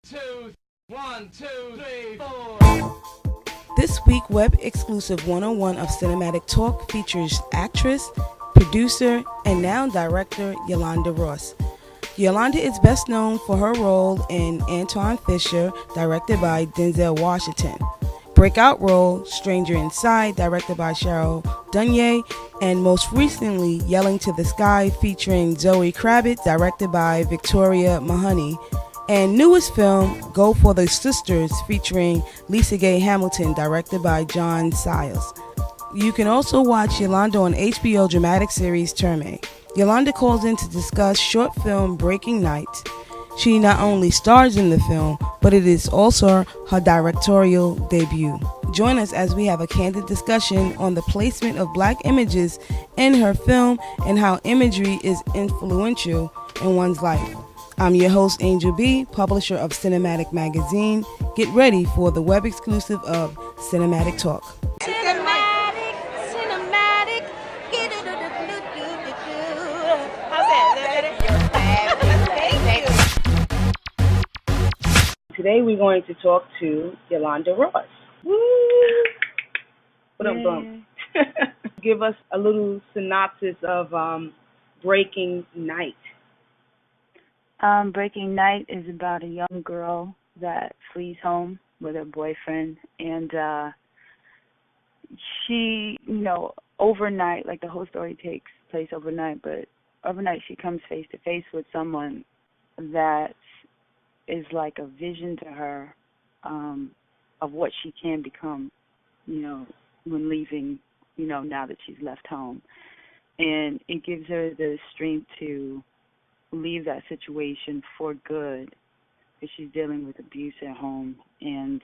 Two, 1, 2, 3, 4. This week, Web Exclusive 101 of Cinematic Talk features actress, producer, and now director Yolonda Ross. Yolonda is best known for her role in Antoine Fisher, directed by Denzel Washington. Breakout role, Stranger Inside, directed by Cheryl Dunye, and most recently, Yelling to the Sky, featuring Zoe Kravitz, directed by Victoria Mahoney. And newest film, Go for the Sisters, featuring Lisa Gay Hamilton, directed by John Sayles. You can also watch Yolonda on HBO dramatic series Treme. Yolonda calls in to discuss short film Breaking Night. She not only stars in the film, but it is also her directorial debut. Join us as we have a candid discussion on the placement of black images in her film and how imagery is influential in one's life. I'm your host, Angel B., publisher of Cinematic Magazine. Get ready for the web exclusive of Cinematic Talk. Cinematic. How's that? Today we're going to talk to Yolonda Ross. Woo! What up, Bum? Give us a little synopsis of Breaking Night. Breaking Night is about a young girl that flees home with her boyfriend, and she, overnight, like the whole story takes place overnight, but overnight she comes face to face with someone that is like a vision to her of what she can become, when leaving, now that she's left home. And it gives her the strength to leave that situation for good, because she's dealing with abuse at home, and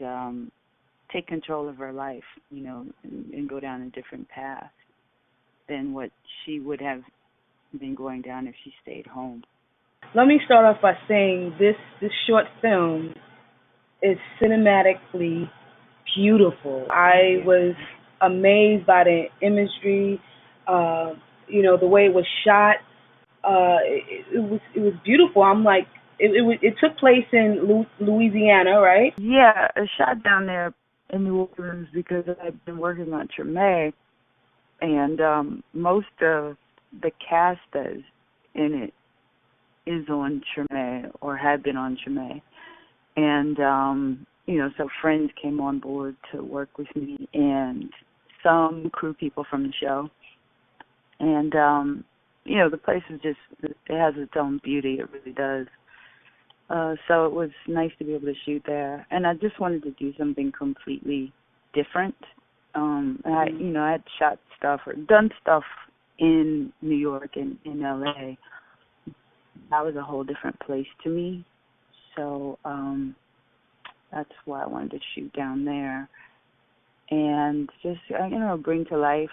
take control of her life, and go down a different path than what she would have been going down if she stayed home. Let me start off by saying this short film is cinematically beautiful. I was amazed by the imagery, the way it was shot. It was beautiful. I'm like, it took place in Louisiana, right? Yeah, it shot down there in New Orleans because I've been working on Treme, and most of the cast that's in it is on Treme or had been on Treme, and so friends came on board to work with me and some crew people from the show, and the place is it has its own beauty. It really does. So it was nice to be able to shoot there. And I just wanted to do something completely different. I had shot stuff or done stuff in New York and in L.A. That was a whole different place to me. So that's why I wanted to shoot down there. And just, bring to life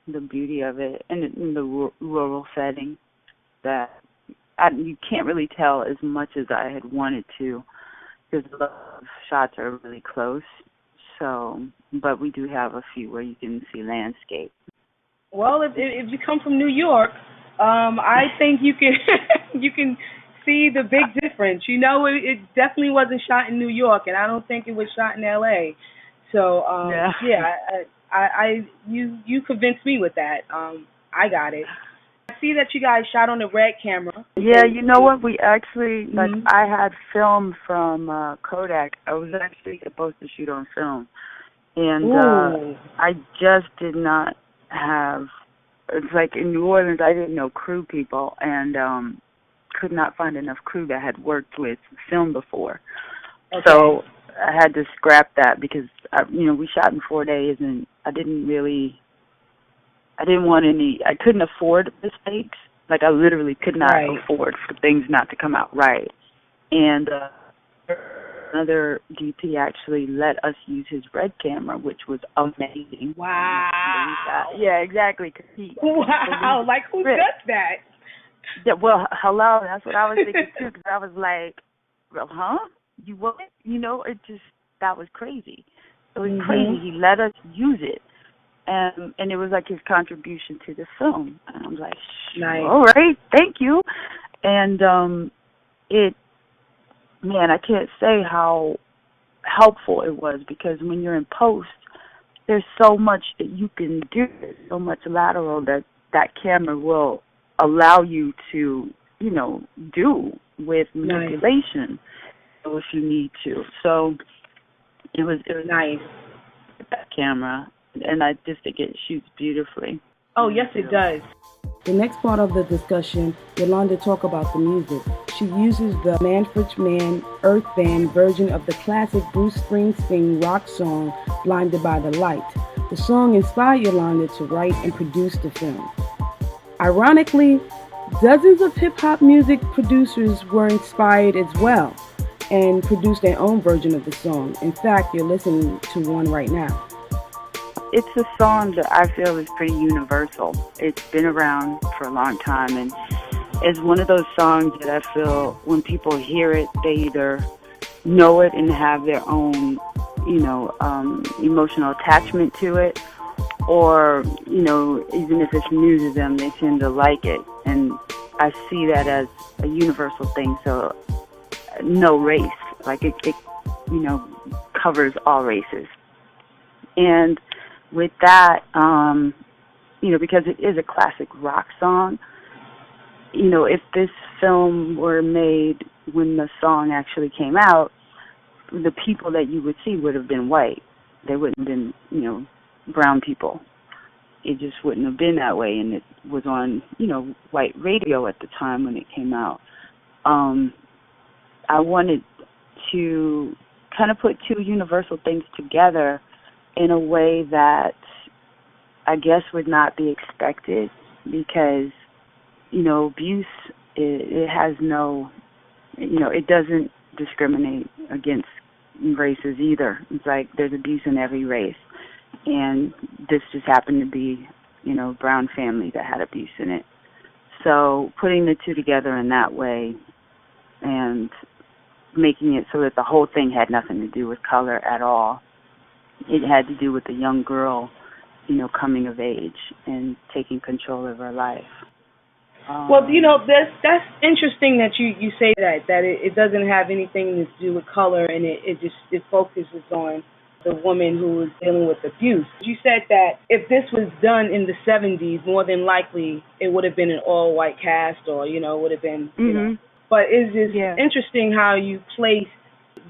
the beauty of it, and in the rural setting that you can't really tell as much as I had wanted to, because the shots are really close. So, but we do have a few where you can see landscape. Well, if you come from New York, I think you can you can see the big difference. It definitely wasn't shot in New York, and I don't think it was shot in L.A. So, you convinced me with that. I got it. I see that you guys shot on the red camera. Yeah, you know what? We actually, I had film from Kodak. I was actually supposed to shoot on film. And I just did not have, it's like in New Orleans, I didn't know crew people, and could not find enough crew that had worked with film before. Okay. So I had to scrap that because, we shot in 4 days, and I couldn't afford mistakes. Like, I literally could not afford for things not to come out right. And another DP actually let us use his red camera, which was amazing. Wow. Yeah, exactly. Wow, like who does that? Yeah, well, hello, that's what I was thinking too, because I was like, huh? You what? That was crazy. It was crazy. He let us use it. And it was like his contribution to the film. And I was like, nice. All right, thank you. And it man, I can't say how helpful it was, because when you're in post, there's so much that you can do, so much lateral that camera will allow you to, do with manipulation, if you need to. So it was nice. That camera, and I just think it shoots beautifully. Oh, yes, it does. The next part of the discussion, Yolanda talk about the music. She uses the Manfred's Man Earth Band version of the classic Bruce Springsteen rock song, Blinded by the Light. The song inspired Yolanda to write and produce the film. Ironically, dozens of hip-hop music producers were inspired as well and produced their own version of the song. In fact, you're listening to one right now. It's a song that I feel is pretty universal. It's been around for a long time, and it's one of those songs that I feel when people hear it, they either know it and have their own, emotional attachment to it, or, even if it's new to them, they tend to like it. And I see that as a universal thing, so no race. Like it covers all races. And with that, because it is a classic rock song, if this film were made when the song actually came out, the people that you would see would have been white. They wouldn't have been, brown people. It just wouldn't have been that way, and it was on, white radio at the time when it came out. I wanted to kind of put two universal things together in a way that I guess would not be expected, because, abuse, it has no, it doesn't discriminate against races either. It's like there's abuse in every race. And this just happened to be, brown family that had abuse in it. So putting the two together in that way and making it so that the whole thing had nothing to do with color at all. It had to do with a young girl, coming of age and taking control of her life. Well, that's interesting that you say that it doesn't have anything to do with color, and it focuses on the woman who is dealing with abuse. You said that if this was done in the 70s, more than likely it would have been an all-white cast, or, would have been, But it's just interesting how you place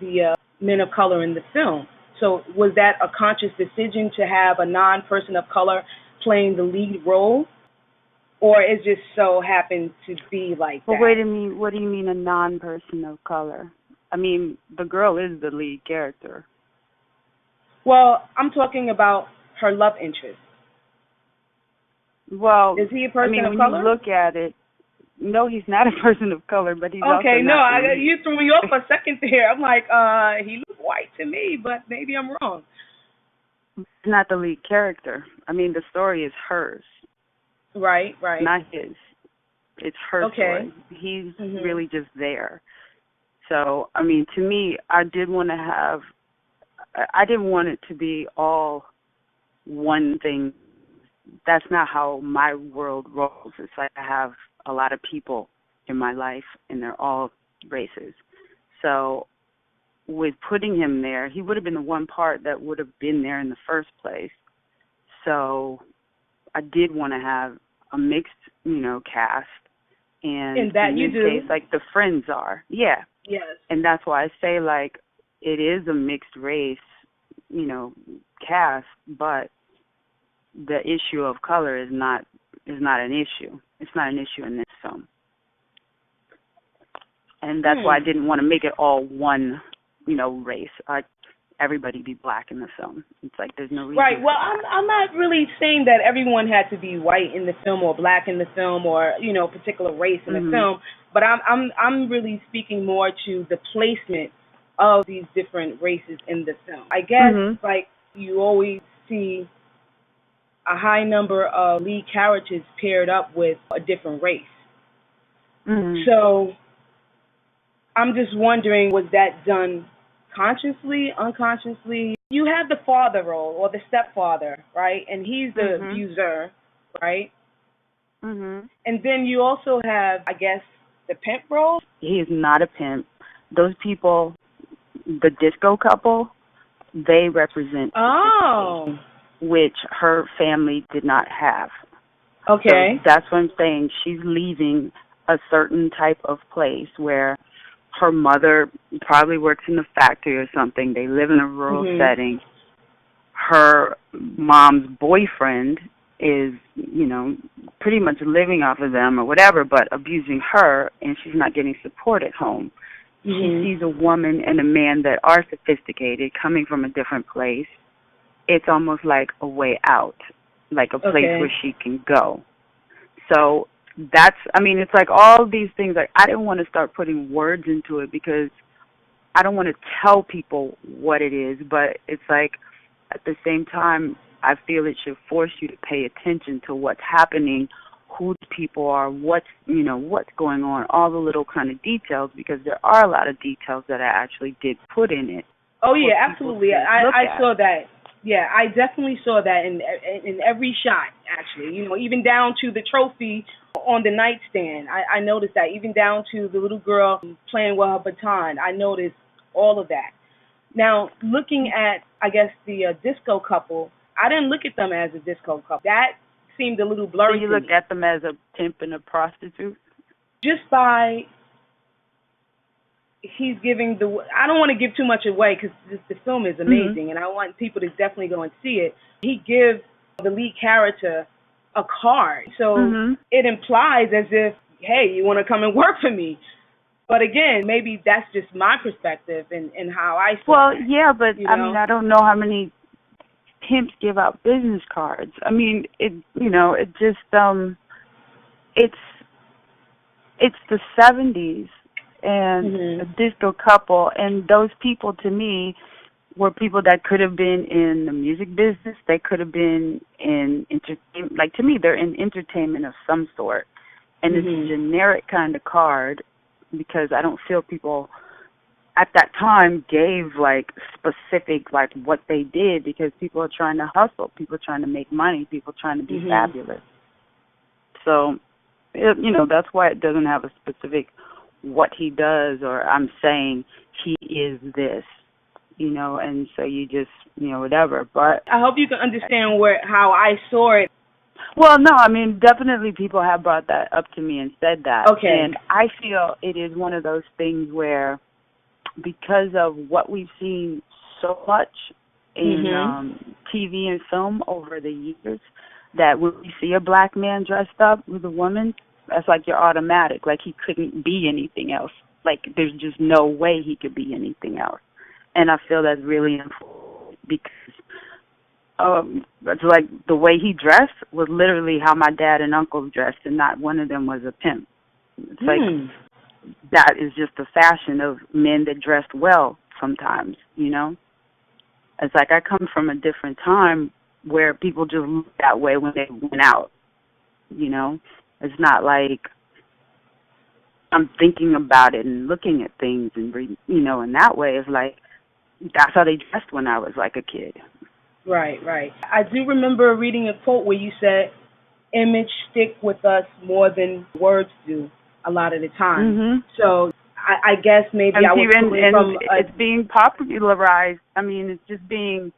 the men of color in the film. So was that a conscious decision to have a non-person of color playing the lead role? Or it just so happened to be like that? Well, wait a minute. What do you mean a non-person of color? I mean, the girl is the lead character. Well, I'm talking about her love interest. Well, is he a person of when color? You look at it, no, he's not a person of color, but he's okay. Also no, not you threw me off for a second there. I'm like, he looks white to me, but maybe I'm wrong. He's not the lead character. I mean, the story is hers. Right. Not his. It's her story. He's really just there. So, I mean, to me, I didn't want it to be all one thing. That's not how my world rolls. It's like I have a lot of people in my life, and they're all races. So with putting him there, he would have been the one part that would have been there in the first place. So I did want to have a mixed, cast. And in that in this case, like the friends are. Yeah. Yes. And that's why I say, like, it is a mixed race, cast, but the issue of color is not an issue. It's not an issue in this film. And that's why I didn't want to make it all one, race. Everybody be black in the film. It's like there's no reason. Right. Well, I'm not really saying that everyone had to be white in the film or black in the film or particular race in the film, but I'm really speaking more to the placement of these different races in the film. I guess like you always see a high number of lead characters paired up with a different race. So I'm just wondering, was that done consciously, unconsciously? You have the father role or the stepfather, right? And he's the abuser, right? And then you also have, I guess, the pimp role. He is not a pimp, those people, the disco couple, they represent which her family did not have. Okay. So that's what I'm saying. She's leaving a certain type of place where her mother probably works in a factory or something. They live in a rural setting. Her mom's boyfriend is, you know, pretty much living off of them or whatever, but abusing her, and she's not getting support at home. She sees a woman and a man that are sophisticated coming from a different place. It's almost like a way out, like a place where she can go. So that's, I mean, it's like all these things. Like, I didn't want to start putting words into it because I don't want to tell people what it is, but it's like at the same time, I feel it should force you to pay attention to what's happening, who the people are, what's going on, all the little kind of details, because there are a lot of details that I actually did put in it. Oh, yeah, absolutely. I saw that. Yeah, I definitely saw that in every shot, actually. You know, even down to the trophy on the nightstand. I noticed that. Even down to the little girl playing with her baton. I noticed all of that. Now, looking at, I guess, the disco couple, I didn't look at them as a disco couple. That seemed a little blurry. So you looked at them as a pimp and a prostitute? Just by he's giving the, I don't want to give too much away because the film is amazing and I want people to definitely go and see it. He gives the lead character a card. So it implies as if, hey, you want to come and work for me. But again, maybe that's just my perspective and how I see it. Well, yeah, but I mean, I don't know how many pimps give out business cards. I mean, it just it's the 70s and a disco couple, and those people to me were people that could have been in the music business. They could have been in entertainment. Like, to me, they're in entertainment of some sort. And it's a generic kind of card because I don't feel people at that time gave like specific like what they did, because people are trying to hustle, people trying to make money, people trying to be fabulous. So, that's why it doesn't have a specific what he does, or I'm saying he is this, and so you just, whatever. But I hope you can understand how I saw it. Well, no, I mean, definitely people have brought that up to me and said that. Okay. And I feel it is one of those things where, because of what we've seen so much in TV and film over the years, that when we see a black man dressed up with a woman, that's like you're automatic. Like, he couldn't be anything else. Like, there's just no way he could be anything else. And I feel that's really important because it's like the way he dressed was literally how my dad and uncle dressed, and not one of them was a pimp. It's like that is just the fashion of men that dressed well sometimes, It's like I come from a different time where people just look that way when they went out, It's not like I'm thinking about it and looking at things and, in that way. It's like that's how they dressed when I was like a kid. Right. I do remember reading a quote where you said, image stick with us more than words do a lot of the time. So I guess maybe I was coming from it's being popularized. I mean, it's just being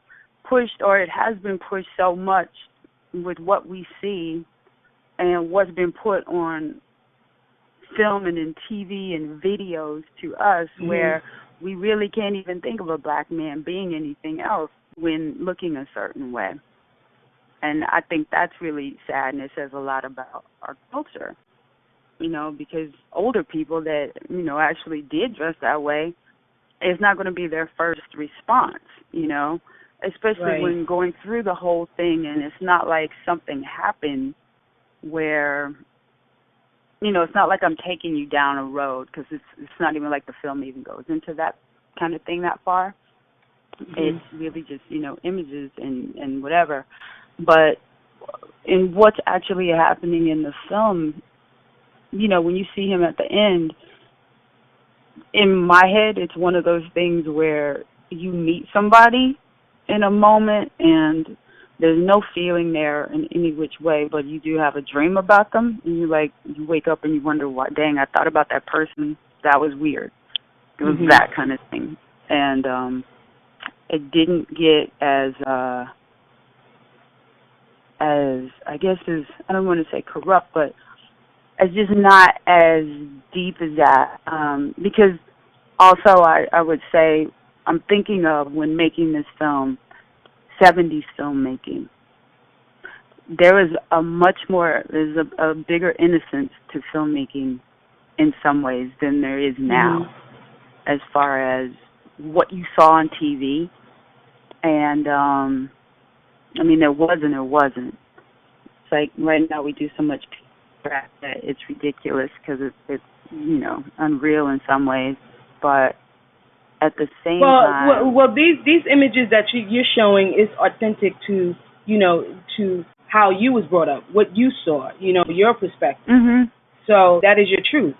pushed, or it has been pushed so much with what we see and what's been put on film and in TV and videos to us, where we really can't even think of a black man being anything else when looking a certain way. And I think that's really sad, and it says a lot about our culture, because older people that, actually did dress that way, it's not going to be their first response, especially when going through the whole thing, and it's not like something happened where, it's not like I'm taking you down a road, because it's not even like the film even goes into that kind of thing that far. It's really just, images and whatever. But in what's actually happening in the film, when you see him at the end, in my head, it's one of those things where you meet somebody in a moment and there's no feeling there in any which way, but you do have a dream about them, and you wake up and you wonder, dang, I thought about that person. That was weird. It was that kind of thing. And it didn't get as I guess as, I don't want to say corrupt, but it's just not as deep as that. Because also I would say, I'm thinking of when making this film, 70s filmmaking. There is there's a bigger innocence to filmmaking in some ways than there is now, as far as what you saw on TV. And, I mean, there was and there wasn't. It's like right now we do so much crap that it's ridiculous because it's, you know, unreal in some ways. But at the same time... Well, these images that you're showing is authentic to, you know, to how you was brought up, what you saw, you know, your perspective. So that is your truth.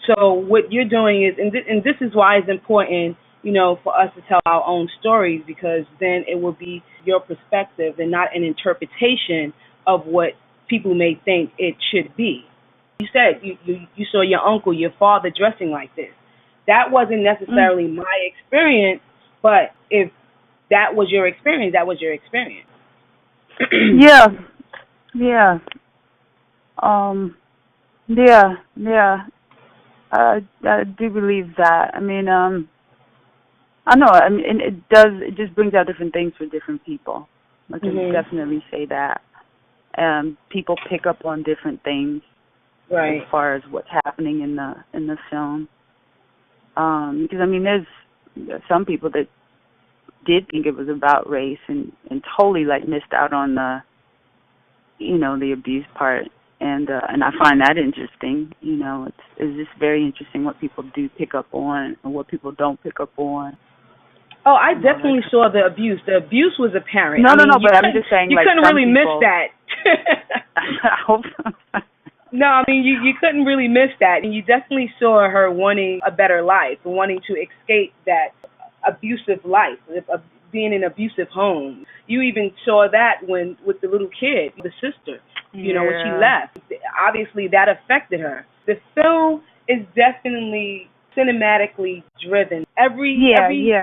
So what you're doing is, and this is why it's important, you know, for us to tell our own stories, because then it will be your perspective and not an interpretation of what people may think it should be. You said you saw your uncle, your father dressing like this. That wasn't necessarily my experience, but if that was your experience, that was your experience. Yeah. I do believe that. I mean, I know. I mean, it just brings out different things for different people. I can definitely say that. People pick up on different things, right, as far as what's happening in the film. Because I mean, there's some people that did think it was about race and totally like missed out on the, you know, the abuse part. And I find that interesting. You know, it's just very interesting what people do pick up on and what people don't pick up on. Oh, I definitely saw the abuse. The abuse was apparent. No, but I'm just saying, you like, couldn't really miss that. I hope so. No, I mean, you couldn't really miss that. And you definitely saw her wanting a better life, wanting to escape that abusive life, being in an abusive home. You even saw that with the little kid, the sister, you know, when she left. Obviously, that affected her. The film is definitely cinematically driven. Every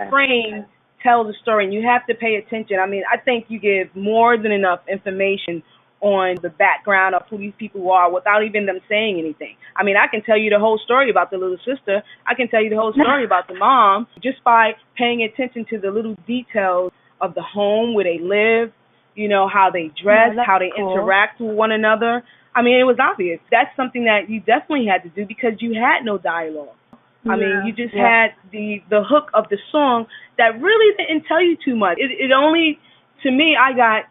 frame tells a story, and you have to pay attention. I mean, I think you give more than enough information on the background of who these people are without even them saying anything. I mean, I can tell you the whole story about the little sister. I can tell you the whole story about the mom just by paying attention to the little details of the home where they live, you know, how they dress, how they interact with one another. I mean, it was obvious. That's something that you definitely had to do because you had no dialogue. I mean, you just had the hook of the song that really didn't tell you too much. It only, to me,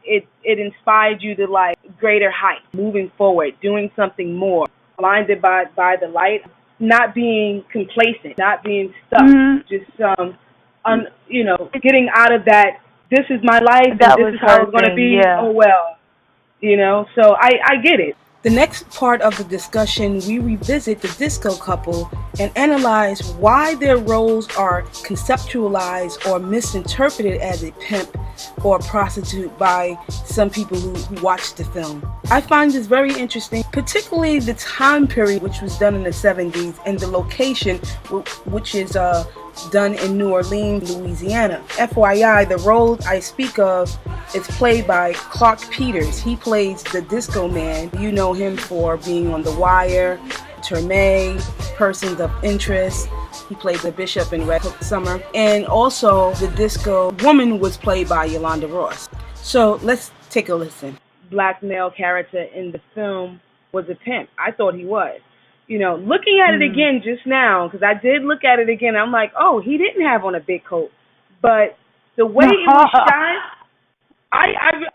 it inspired you to, like, greater heights, moving forward, doing something more, blinded by the light, not being complacent, not being stuck, just, you know, getting out of that, this is my life, and this is how it's going to be, oh, well, you know, so I get it. The next part of the discussion, we revisit the disco couple and analyze why their roles are conceptualized or misinterpreted as a pimp or a prostitute by some people who watch the film. I find this very interesting, particularly the time period, which was done in the 70s, and the location, which is done in New Orleans, Louisiana. FYI, the role I speak of is played by Clark Peters. He plays the disco man. You know him for being on The Wire, Treme, Persons of Interest. He played the bishop in Red Hook Summer. And also, the disco woman was played by Yolonda Ross. So let's take a listen. Black male character in the film was a pimp. I thought he was. You know, looking at it again just now, because I did look at it again, I'm like, oh, he didn't have on a big coat. But the way it was shot, I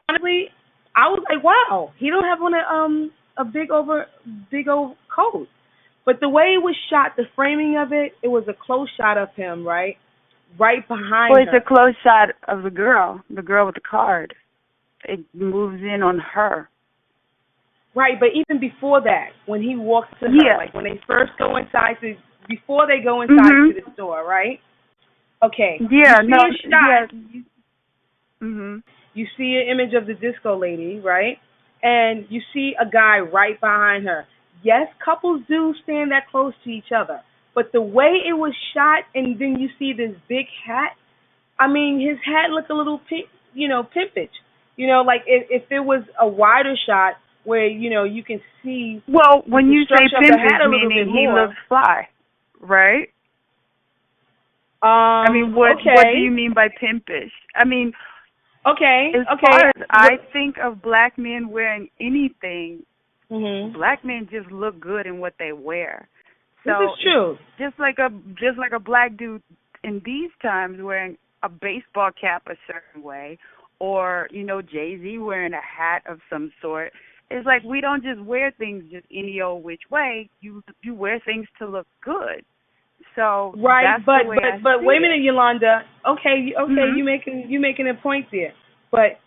honestly, I was like, wow, he don't have on a big old coat. But the way it was shot, the framing of it, it was a close shot of him, right behind her. Well, it's a close shot of the girl with the card. It moves in on her. Right, but even before that, when he walks to her, like when they first go inside, before they go inside to the store, right? Okay. Yeah, You see an image of the disco lady, right? And you see a guy right behind her. Yes, couples do stand that close to each other, But the way it was shot, and then you see this big hat. I mean, his hat looked a little, pimpage. Like if it was a wider shot where you can see. Well, when you say pimpage, hat meaning he looks fly, right? I mean, what do you mean by pimpish? I mean, as far as I think of black men wearing anything, black men just look good in what they wear. So this is true. Just like a black dude in these times wearing a baseball cap a certain way, or Jay-Z wearing a hat of some sort. It's like we don't just wear things just any old which way. You wear things to look good. So right, that's but the way but wait a minute, Yolanda. Okay, you making a point there. But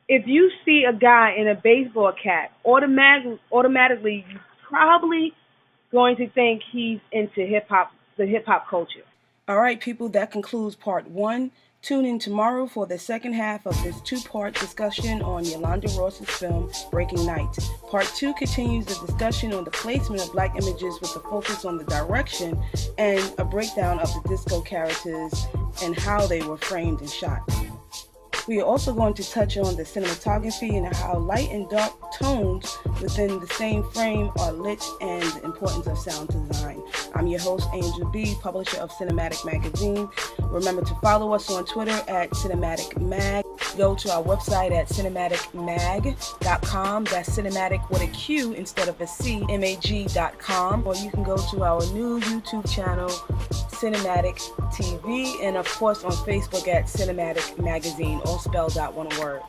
if you see a guy in a baseball cap, automatically you're probably going to think he's into the hip hop culture. All right, people, that concludes part 1. Tune in tomorrow for the second half of this 2-part discussion on Yolanda Ross's film, Breaking Night. Part 2 continues the discussion on the placement of black images with a focus on the direction and a breakdown of the disco characters and how they were framed and shot. We are also going to touch on the cinematography and how light and dark tones within the same frame are lit and the importance of sound design. I'm your host, Angel B., publisher of CINEMATIQ magazine. Remember to follow us on Twitter at CINEMATIQ Mag. Go to our website at cinematicmag.com. That's cinematic with a Q instead of a C, mag.com. Or you can go to our new YouTube channel, CINEMATIQ TV, and of course on Facebook at CINEMATIQ Magazine, all spelled out one word.